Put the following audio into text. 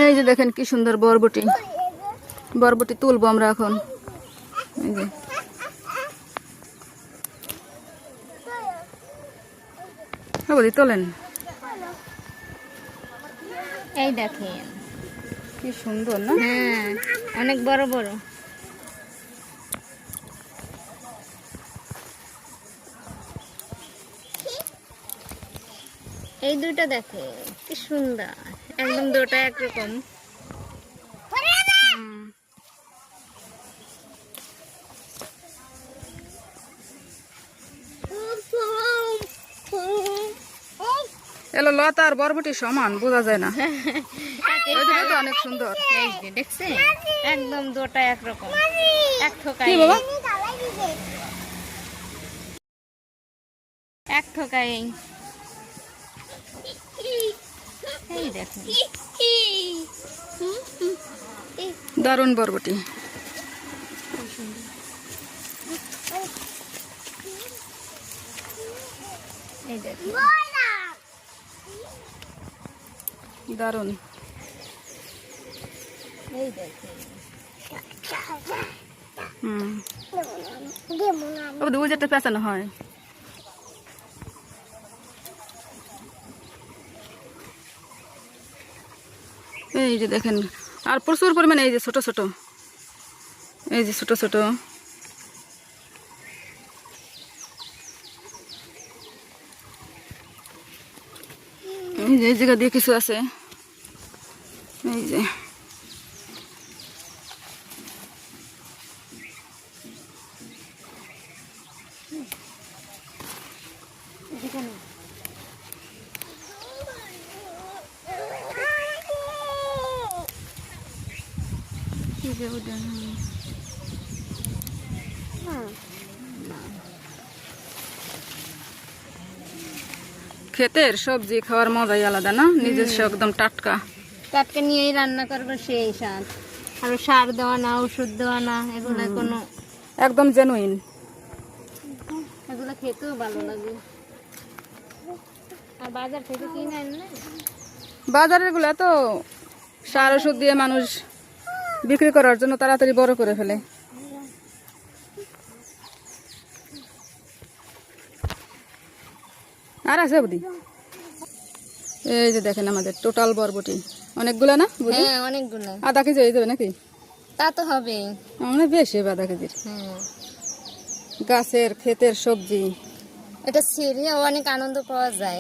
এই যে দেখেন কি সুন্দর বরবটি, বরবটি তুলবো আমরা এখন। এই যে বৌদি তোলেন, এই দেখেন কি সুন্দর না? হ্যাঁ অনেক বড় বড়। এই দুইটা দেখে কি সুন্দর, একদম দুটো একরকম। এলো লতা আর বরবটি সমান, বোঝা যায় না। ওইদিকে তো অনেক সুন্দর। এই যে দেখছেন, একদম দুটো একরকম, এক কি থোকায় বাবা? এক থোকায়। এই দেখুন দারুণ বরবটি। এই দেখুন দারুণ। এই দেখুন ওই যেটা পেঁচানো হয়। এই যে দেখেন, আর প্রচুর পরিমাণে এই যে ছোট ছোট, এই যে ছোট ছোট। এই যে এই জায়গা দিয়ে কিছু আছে, এই যে ক্ষেতের সবজি খাওয়ার মজাই আলাদা না? নিজস্ব একদম টাটকা। টাটকা নিয়েই রান্না করবো সেই স্বাদ। আর সার দেওয়া না, ওষুধ দেওয়া না, এগুলো কোনো একদম জেনুইন। এগুলো খেতেও ভালো লাগে। আর বাজার থেকে কিনে আনলে বাজারের গুলা তো সার ওষুধ দিয়ে মানুষ বিক্রি করার জন্য তাড়াতাড়ি বড় করে ফেলে। আর আছে বুদ্ধি। এই যে দেখেন আমাদের টোটাল বরবটি অনেকগুলা না বুঝি? হ্যাঁ অনেকগুলো। আধা কেজি হয়ে যাবে নাকি? তা তো হবেই। মানে বেশি হবে আধা কেজির। হ্যাঁ গাছের ক্ষেতের সবজি। এটা ছিঁড়ে অনেক আনন্দ পাওয়া যায়।